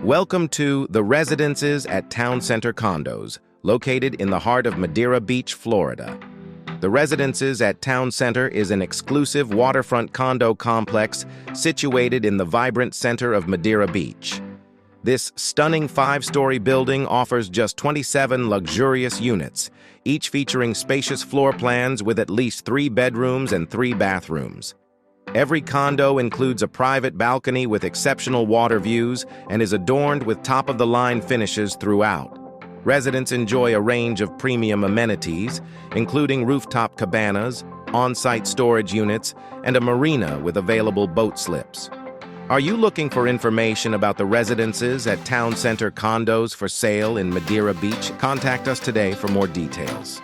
Welcome to the Residences at Town Center Condos, located in the heart of Madeira Beach, Florida. The Residences at Town Center is an exclusive waterfront condo complex situated in the vibrant center of Madeira Beach. This stunning 5-story building offers just 27 luxurious units, each featuring spacious floor plans with at least 3 bedrooms and 3 bathrooms. Every condo includes a private balcony with exceptional water views and is adorned with top-of-the-line finishes throughout. Residents enjoy a range of premium amenities, including rooftop cabanas, on-site storage units, and a marina with available boat slips. Are you looking for information about the Residences at Town Center Condos for sale in Madeira Beach? Contact us today for more details.